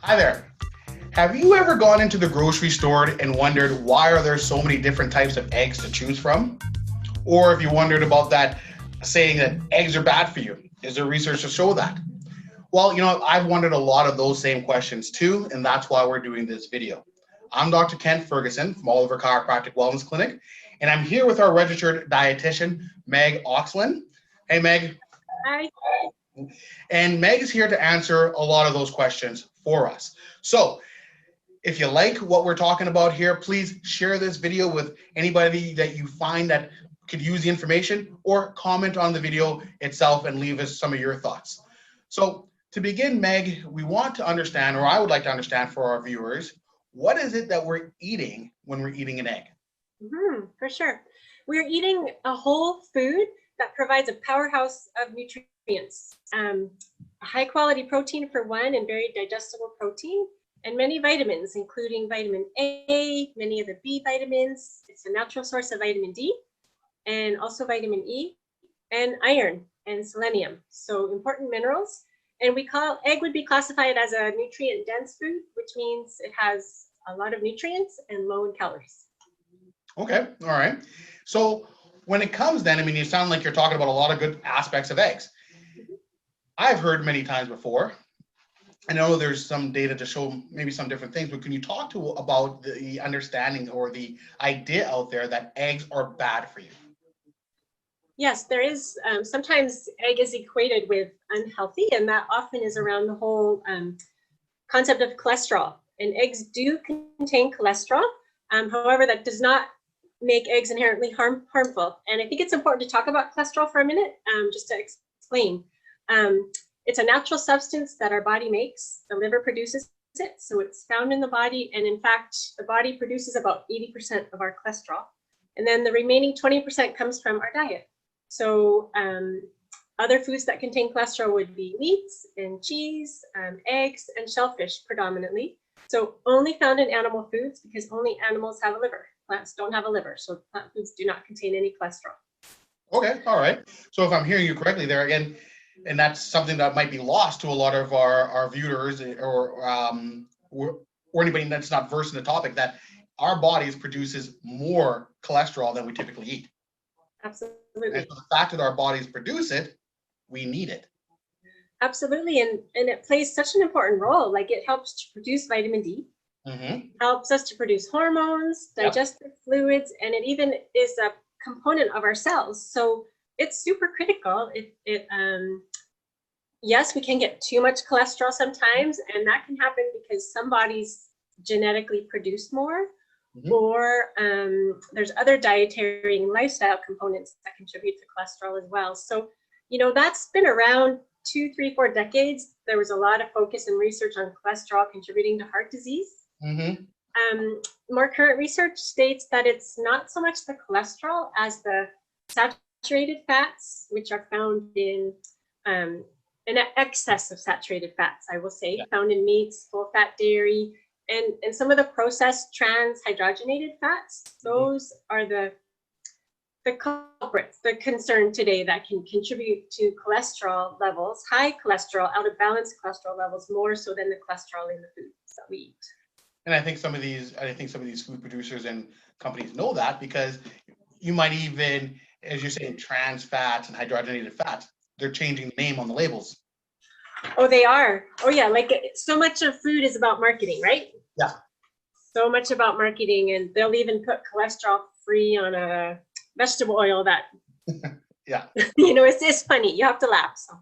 Hi there. Have you ever gone into the grocery store and wondered why are there so many different types of eggs to choose from? Or have you wondered about that saying that eggs are bad for you? Is there research to show that? Well, I've wondered a lot of those same questions too, and that's why we're doing this video. I'm Dr. Kent Ferguson from Oliver Chiropractic Wellness Clinic, and I'm here with our registered dietitian, Meg Oechslin. Hey, Meg. Hi. And Meg is here to answer a lot of those questions for us. So if you like what we're talking about here, please share this video with anybody that you find that could use the information, or comment on the video itself and leave us some of your thoughts. So to begin, Meg, we want to understand, or I would like to understand for our viewers, what is it that we're eating when we're eating an egg? For sure. We're eating a whole food that provides a powerhouse of nutrients. High quality protein for one, and very digestible protein, and many vitamins, including vitamin A, many of the B vitamins. It's a natural source of vitamin D, and also vitamin E, and iron and selenium. So important minerals. And egg would be classified as a nutrient dense food, which means it has a lot of nutrients and low in calories. Okay, all right. So when it comes then, you sound like you're talking about a lot of good aspects of eggs. I've heard many times before, I know there's some data to show maybe some different things, but can you talk about the understanding or the idea out there that eggs are bad for you? Yes, there is. Sometimes egg is equated with unhealthy, and that often is around the whole concept of cholesterol. And eggs do contain cholesterol. However, that does not make eggs inherently harmful. And I think it's important to talk about cholesterol for a minute, just to explain. It's a natural substance that our body makes. The liver produces it, so it's found in the body. And in fact, the body produces about 80% of our cholesterol. And then the remaining 20% comes from our diet. So other foods that contain cholesterol would be meats and cheese, eggs, and shellfish predominantly. So only found in animal foods, because only animals have a liver. Plants don't have a liver, so plant foods do not contain any cholesterol. Okay, all right. So if I'm hearing you correctly there again, and that's something that might be lost to a lot of our viewers or anybody that's not versed in the topic, that our bodies produces more cholesterol than we typically eat. Absolutely. And so the fact that our bodies produce it, we need it. Absolutely, and it plays such an important role. Like, it helps to produce vitamin D, helps us to produce hormones, digestive fluids, and it even is a component of our cells. So it's super critical. Yes, we can get too much cholesterol sometimes, and that can happen because some bodies genetically produce more, or there's other dietary and lifestyle components that contribute to cholesterol as well. So, that's been around 2, 3, 4 decades. There was a lot of focus and research on cholesterol contributing to heart disease. More current research states that it's not so much the cholesterol as the saturated fats, which are found in an excess of saturated fats, I will say, found in meats, full fat dairy, and some of the processed trans hydrogenated fats. Those are the culprits, the concern today, that can contribute to cholesterol levels, high cholesterol, out of balance cholesterol levels, more so than the cholesterol in the foods that we eat. And I think some of these food producers and companies know that, because you might even, as you're saying, trans fats and hydrogenated fats, they're changing the name on the labels. Oh, they are. Oh, yeah. Like, so much of food is about marketing, right? Yeah. So much about marketing, and they'll even put cholesterol free on a vegetable oil that, yeah. It's funny. You have to laugh. So.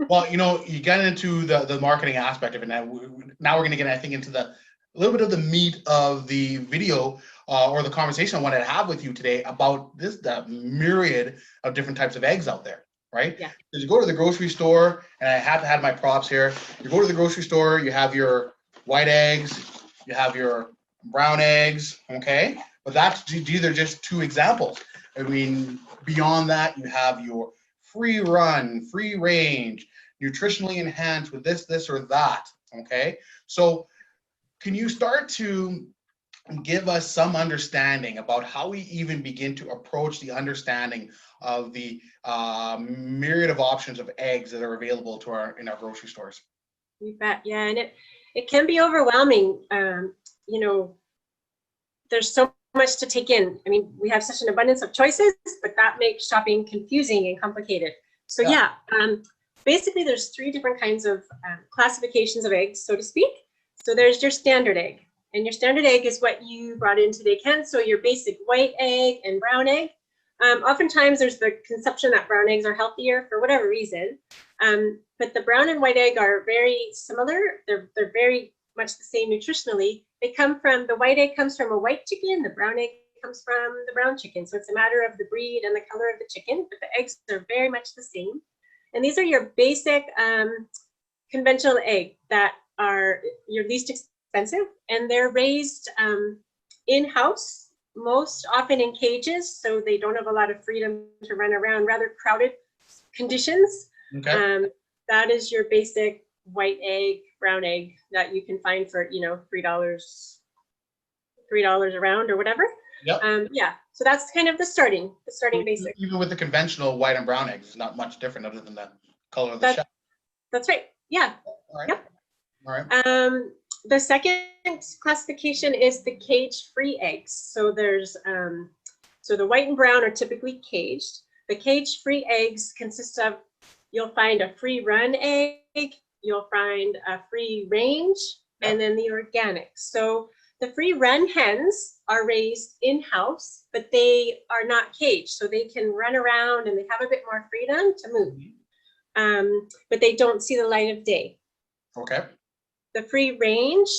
Well, you get into the marketing aspect of it. Now we're going to get, I think, into a little bit of the meat of the video or the conversation I wanted to have with you today about the myriad of different types of eggs out there, right? Yeah. Because you go to the grocery store, and I have to have my props here. You go to the grocery store, you have your white eggs, you have your brown eggs, okay? But these are just 2 examples. Beyond that, you have your free run, free range, nutritionally enhanced with this or that, okay? So can you start to give us some understanding about how we even begin to approach the understanding of the myriad of options of eggs that are available in our grocery stores? You bet. Yeah, and it can be overwhelming. You know, there's so much to take in. I mean, we have such an abundance of choices, but that makes shopping confusing and complicated. So basically there's 3 different kinds of classifications of eggs, so to speak. So there's your standard egg, and your standard egg is what you brought in today, Ken. So your basic white egg and brown egg. Oftentimes there's the conception that brown eggs are healthier for whatever reason. But the brown and white egg are very similar. They're very much the same nutritionally. The white egg comes from a white chicken, the brown egg comes from the brown chicken. So it's a matter of the breed and the color of the chicken, but the eggs are very much the same. And these are your basic conventional egg that are your least expensive, and they're raised in-house, most often in cages, so they don't have a lot of freedom to run around, rather crowded conditions. Okay. That is your basic white egg, brown egg that you can find for, you know, $3 around or whatever. Yep. Yeah, so that's kind of the starting basic. Even with the conventional white and brown eggs, it's not much different other than the color of the shell. That's right. Yeah. All right. Yep. All right. The second classification is the cage-free eggs. So there's so the white and brown are typically caged. The cage-free eggs consist of, you'll find a free-run egg, you'll find a free-range, and then the organic. So the free-run hens are raised in-house, but they are not caged, so they can run around and they have a bit more freedom to move, but they don't see the light of day. Okay. The free-range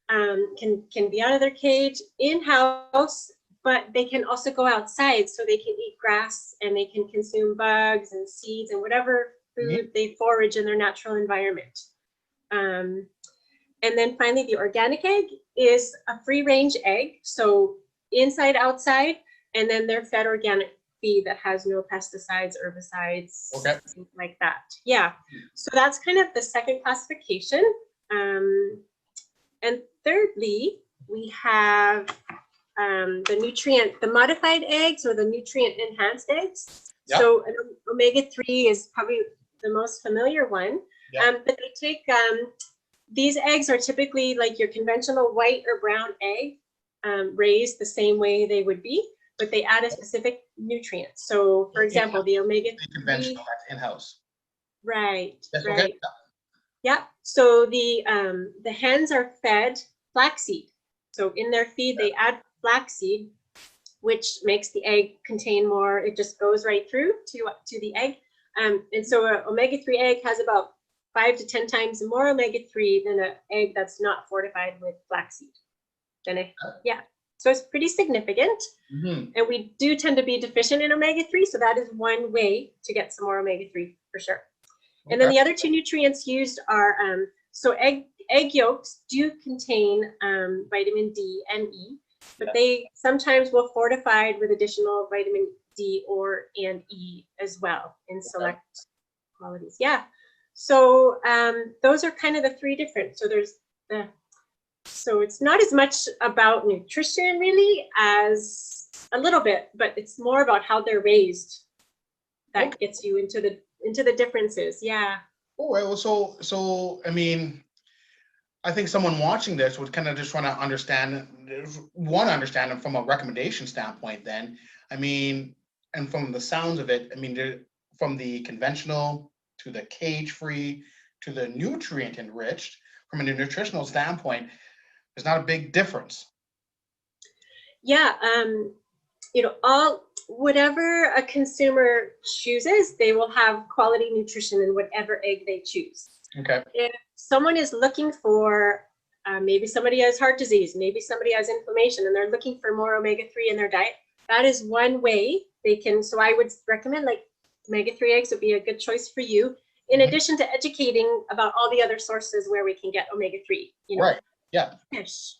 can be out of their cage in-house, but they can also go outside, so they can eat grass and they can consume bugs and seeds and whatever food they forage in their natural environment. And then finally, the organic egg is a free-range egg, so inside, outside, and then they're fed organic feed that has no pesticides, herbicides, things like that. Yeah, so that's kind of the second classification. And thirdly, we have the modified eggs or the nutrient-enhanced eggs. Yep. So omega-3 is probably the most familiar one. Yep. But they take these eggs are typically like your conventional white or brown egg, raised the same way they would be, but they add a specific nutrient. So, for example, the omega-3. Conventional, that's in-house. Right. That's right. Okay. Yeah. So the hens are fed flaxseed. So in their feed, they add flaxseed, which makes the egg contain more. It just goes right through to the egg. And so an omega-3 egg has about 5 to 10 times more omega-3 than an egg that's not fortified with flaxseed. Yeah, so it's pretty significant. And we do tend to be deficient in omega-3, so that is one way to get some more omega-3 for sure. And then the other 2 nutrients used are, so egg yolks do contain vitamin D and E, but they sometimes will fortified with additional vitamin D and E as well in select qualities. Yeah. So those are kind of the 3 different. So it's not as much about nutrition really as a little bit, but it's more about how they're raised that gets you into the differences. Yeah. Oh, well, so I mean, I think someone watching this would kind of just want to understand it from a recommendation standpoint. Then, I mean, and from the sounds of it, I mean, from the conventional to the cage-free to the nutrient-enriched, from a nutritional standpoint, there's not a big difference. Yeah, you know, whatever a consumer chooses, they will have quality nutrition in whatever egg they choose. Okay. If someone is looking for, maybe somebody has heart disease, maybe somebody has inflammation, and they're looking for more omega-3 in their diet, that is one way they can. So I would recommend like omega-3 eggs would be a good choice for you, in addition to educating about all the other sources where we can get omega-3. You know, right. Yeah. Fish,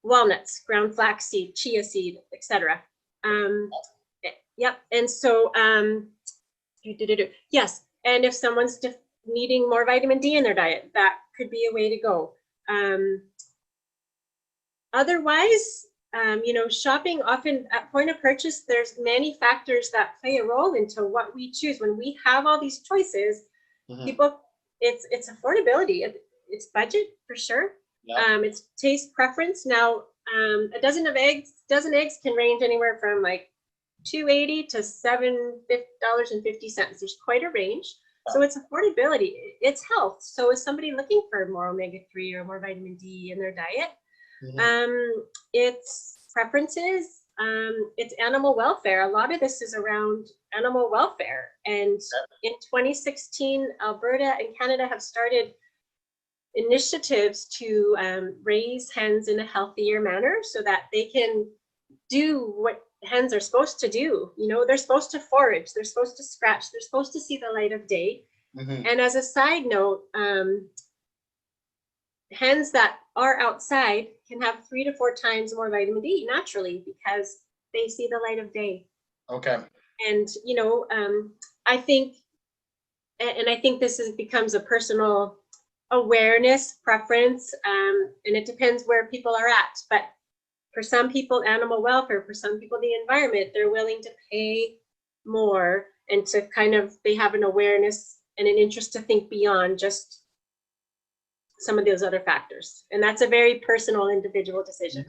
walnuts, ground flaxseed, chia seed, etc. Yep. And so, yes. And if someone's needing more vitamin D in their diet, that could be a way to go. Otherwise, you know, shopping often at point of purchase, there's many factors that play a role into what we choose. When we have all these choices, people, it's affordability. it's budget for sure. Yeah. It's taste preference. Now, a dozen eggs can range anywhere from like $2.80 to $7.50. There's quite a range. So it's affordability, it's health. So is somebody looking for more omega-3 or more vitamin D in their diet? It's preferences, it's animal welfare. A lot of this is around animal welfare. And in 2016, Alberta and Canada have started initiatives to raise hens in a healthier manner so that they can do what hens are supposed to do. You know, they're supposed to forage, they're supposed to scratch, they're supposed to see the light of day. And as a side note, hens that are outside can have 3 to 4 times more vitamin D naturally because they see the light of day. Okay. And, you know, I think this becomes a personal awareness, preference, and it depends where people are at. But for some people, animal welfare, for some people, the environment, they're willing to pay more and to kind of, they have an awareness and an interest to think beyond just some of those other factors. And that's a very personal, individual decision.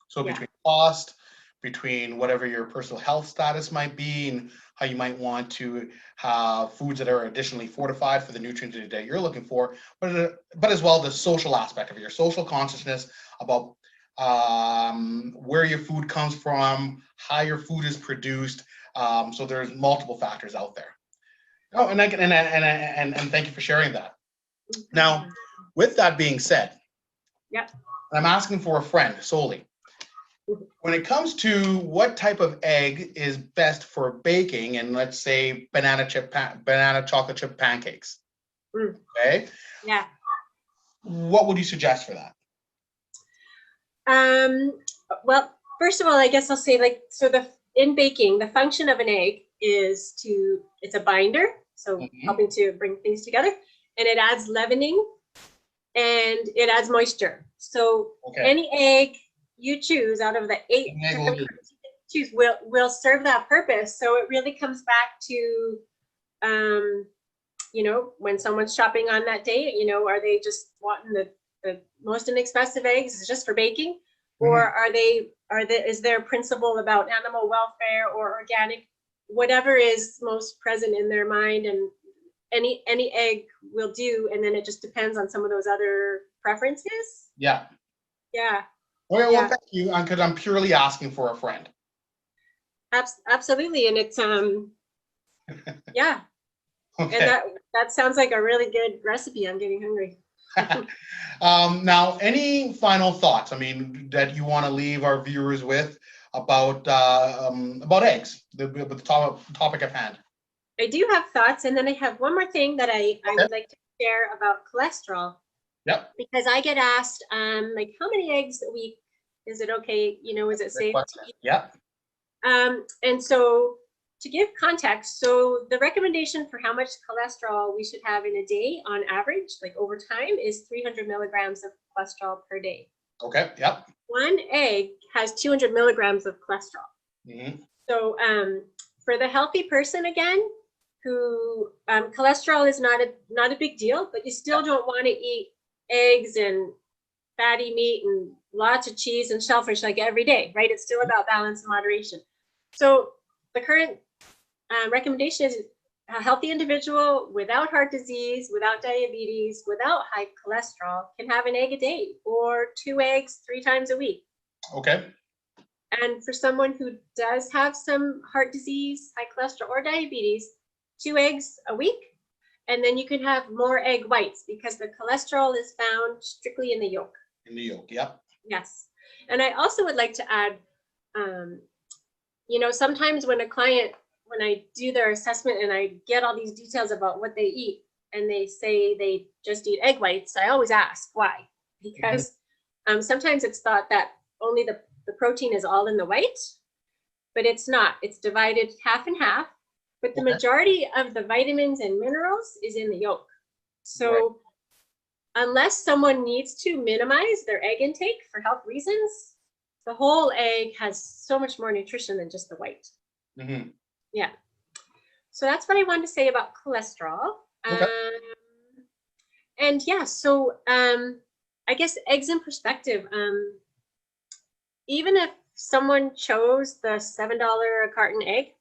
So between cost, between whatever your personal health status might be, and how you might want to have foods that are additionally fortified for the nutrients that you're looking for, but as well the social aspect of it, your social consciousness about where your food comes from, how your food is produced. So there's multiple factors out there. Oh, and thank you for sharing that. Now, with that being said, I'm asking for a friend solely. When it comes to what type of egg is best for baking, and let's say banana chocolate chip pancakes, okay? Yeah. What would you suggest for that? Well, first of all, I guess I'll say, like, so in baking, the function of an egg is it's a binder, so helping to bring things together, and it adds leavening and it adds moisture. So any egg you choose out of the 8 different choose will serve that purpose. So it really comes back to, you know, when someone's shopping on that day, you know, are they just wanting the most inexpensive eggs is just for baking, or is there a principle about animal welfare or organic, whatever is most present in their mind, and any egg will do, and then it just depends on some of those other preferences. Yeah. Okay, well, thank you, because I'm purely asking for a friend. Absolutely, and it's yeah. Okay. And that sounds like a really good recipe. I'm getting hungry. Now, any final thoughts? I mean, that you want to leave our viewers with about eggs, the topic at hand. I do have thoughts, and then I have one more thing that I would like to share about cholesterol. Yep. Because I get asked, like, how many eggs a week is it okay? You know, is it safe to eat? Yep. And so, to give context, so the recommendation for how much cholesterol we should have in a day on average, like over time, is 300 milligrams of cholesterol per day. Okay. Yep. One egg has 200 milligrams of cholesterol. So for the healthy person, again, who cholesterol is not a big deal, but you still don't want to eat eggs and fatty meat and lots of cheese and shellfish like every day, right? It's still about balance and moderation. So the current recommendation is a healthy individual without heart disease, without diabetes, without high cholesterol can have an egg a day or 2 eggs 3 times a week. Okay. And for someone who does have some heart disease, high cholesterol, or diabetes, 2 eggs a week. And then you can have more egg whites because the cholesterol is found strictly in the yolk. In the yolk, yep. Yes. And I also would like to add, you know, sometimes when I do their assessment and I get all these details about what they eat and they say they just eat egg whites, I always ask why. Because sometimes it's thought that only the protein is all in the white, but it's not. It's divided half and half. But the majority of the vitamins and minerals is in the yolk. So unless someone needs to minimize their egg intake for health reasons, the whole egg has so much more nutrition than just the white. Yeah. So that's what I wanted to say about cholesterol. And yeah, so I guess eggs in perspective, even if someone chose the $7 a carton egg,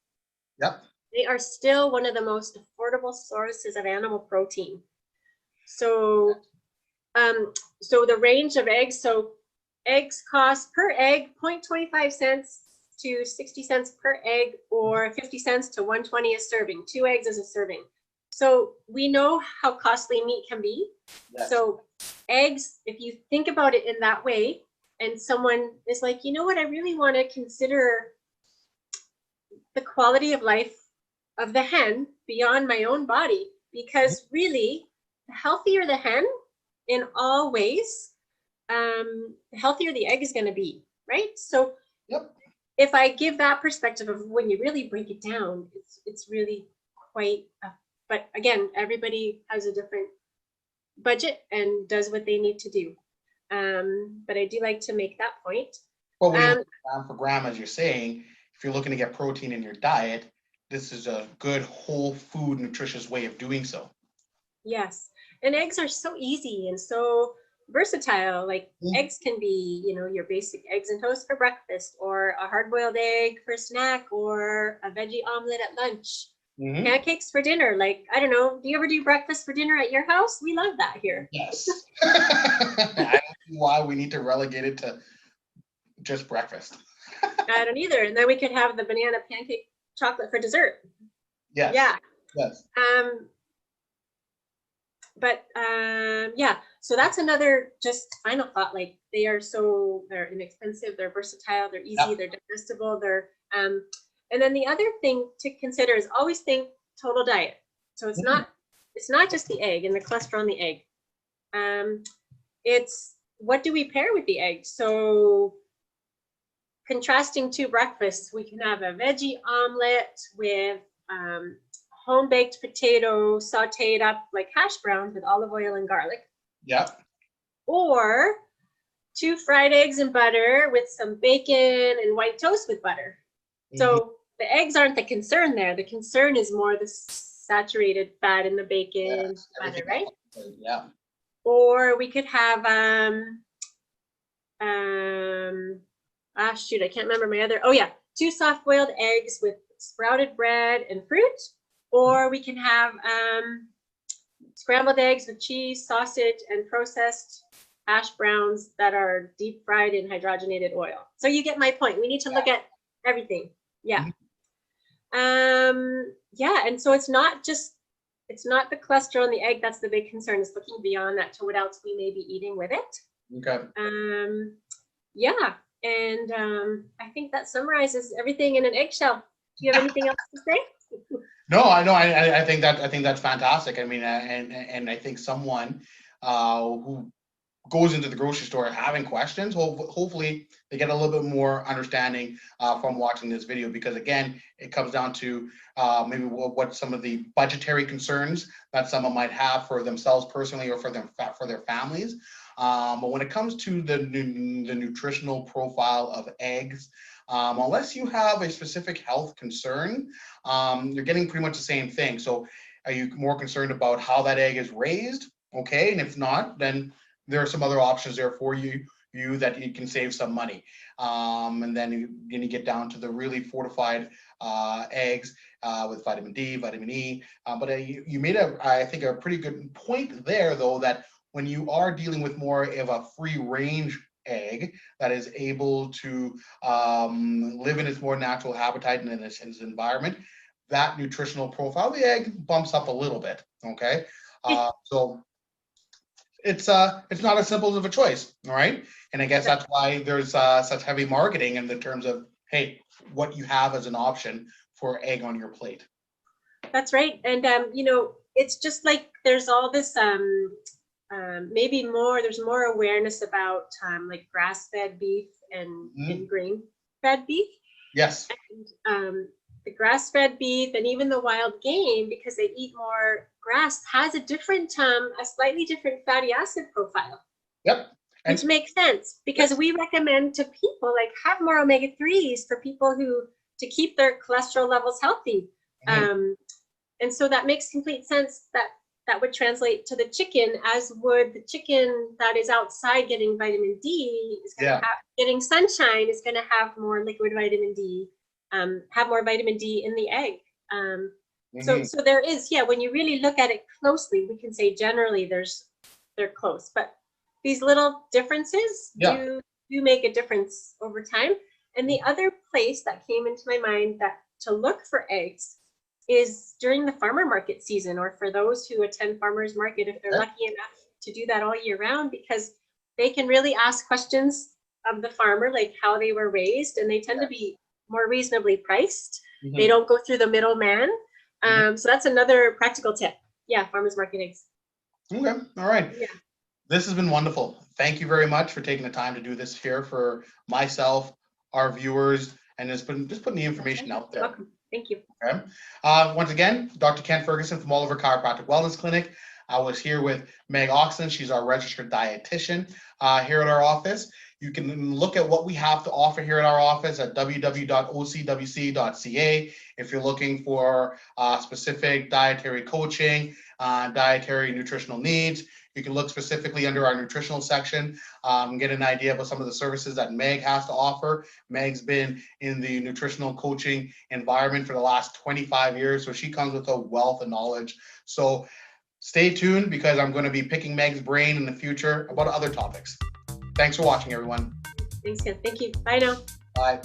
Yep. they are still one of the most affordable sources of animal protein. So, so the range of eggs, so eggs cost per egg 0.25 cents to 60 cents per egg, or 50 cents to 120 a serving. 2 eggs is a serving. So we know how costly meat can be. Yes. So eggs, if you think about it in that way, and someone is like, you know what, I really want to consider the quality of life of the hen beyond my own body, because really, the healthier the hen in all ways, the healthier the egg is going to be, right? So Yep. if I give that perspective of when you really break it down, it's really quite, but again, everybody has a different budget and does what they need to do. But I do like to make that point. Well, when you look gram for gram, as you're saying, if you're looking to get protein in your diet, this is a good whole food, nutritious way of doing so. Yes, and eggs are so easy and so versatile. Like eggs can be, you know, your basic eggs and toast for breakfast, or a hard-boiled egg for a snack, or a veggie omelet at lunch. Pancakes for dinner. Like, I don't know, do you ever do breakfast for dinner at your house? We love that here. Yes. I don't see why we need to relegate it to just breakfast. I don't either. And then we could have the banana pancake chocolate for dessert. Yes. Yeah. Yes. But yeah, so that's another just final thought. Like, they're inexpensive, they're versatile, they're easy, they're digestible, and then the other thing to consider is always think total diet. So it's not just the egg and the cholesterol in the egg. It's what do we pair with the egg? So contrasting two breakfasts, we can have a veggie omelet with home baked potato sauteed up like hash browns with olive oil and garlic. Yep. Or 2 fried eggs and butter with some bacon and white toast with butter. So the eggs aren't the concern there. The concern is more the saturated fat in the bacon, butter, right? Yeah. Or we could have shoot, I can't remember my other. Oh yeah, 2 soft-boiled eggs with sprouted bread and fruit. Or we can have scrambled eggs with cheese, sausage, and processed hash browns that are deep fried in hydrogenated oil. So you get my point. We need to look at everything. Yeah. Yeah, and so it's not the cholesterol in the egg that's the big concern. It's looking beyond that to what else we may be eating with it. Okay. Yeah, and I think that summarizes everything in an eggshell. Do you have anything else to say? No, I know. I think that's fantastic. I mean, and I think someone who goes into the grocery store having questions, hopefully they get a little bit more understanding from watching this video, because again, it comes down to maybe what some of the budgetary concerns that someone might have for themselves personally or for their families. But when it comes to the nutritional profile of eggs, unless you have a specific health concern, you're getting pretty much the same thing. So are you more concerned about how that egg is raised? Okay, and if not, then there are some other options there for you that you can save some money. And then you get down to the really fortified eggs with vitamin D, vitamin E. But you made I think a pretty good point there, though, that when you are dealing with more of a free range egg that is able to live in its more natural habitat and in its environment, that nutritional profile of the egg bumps up a little bit. Okay, so it's not as simple of a choice, all right? And I guess that's why there's such heavy marketing in the terms of, hey, what you have as an option for egg on your plate. That's right. And you know, it's just like there's all this there's more awareness about like grass-fed beef and grain-fed beef. Yes. And the grass-fed beef and even the wild game, because they eat more grass, has a slightly different fatty acid profile. Yep. Which makes sense, because we recommend to people like have more omega-3s for people to keep their cholesterol levels healthy. And so that makes complete sense that that would translate to the chicken, as would the chicken that is outside getting vitamin D is going to have, getting sunshine is going to have more liquid vitamin D, have more vitamin D in the egg. So there is, when you really look at it closely, we can say generally they're close, but these little differences do make a difference over time. And the other place that came into my mind that to look for eggs is during the farmer market season, or for those who attend farmers market, if they're lucky enough to do that all year round, because they can really ask questions of the farmer, like how they were raised, and they tend to be more reasonably priced. They don't go through the middleman. So that's another practical tip. Yeah, farmers market eggs. Okay, all right. Yeah. This has been wonderful. Thank you very much for taking the time to do this here for myself, our viewers, and just putting the information out there. Welcome. Thank you. Okay. Once again, Dr. Ken Ferguson from Oliver Chiropractic Wellness Clinic. I was here with Meg Oechslin. She's our registered dietitian here at our office. You can look at what we have to offer here at our office at www.ocwc.ca. If you're looking for specific dietary coaching, dietary nutritional needs, you can look specifically under our nutritional section, get an idea about some of the services that Meg has to offer. Meg's been in the nutritional coaching environment for the last 25 years, so she comes with a wealth of knowledge. So stay tuned, because I'm going to be picking Meg's brain in the future about other topics. Thanks for watching, everyone. Thanks, Ken. Thank you. Bye now. Bye.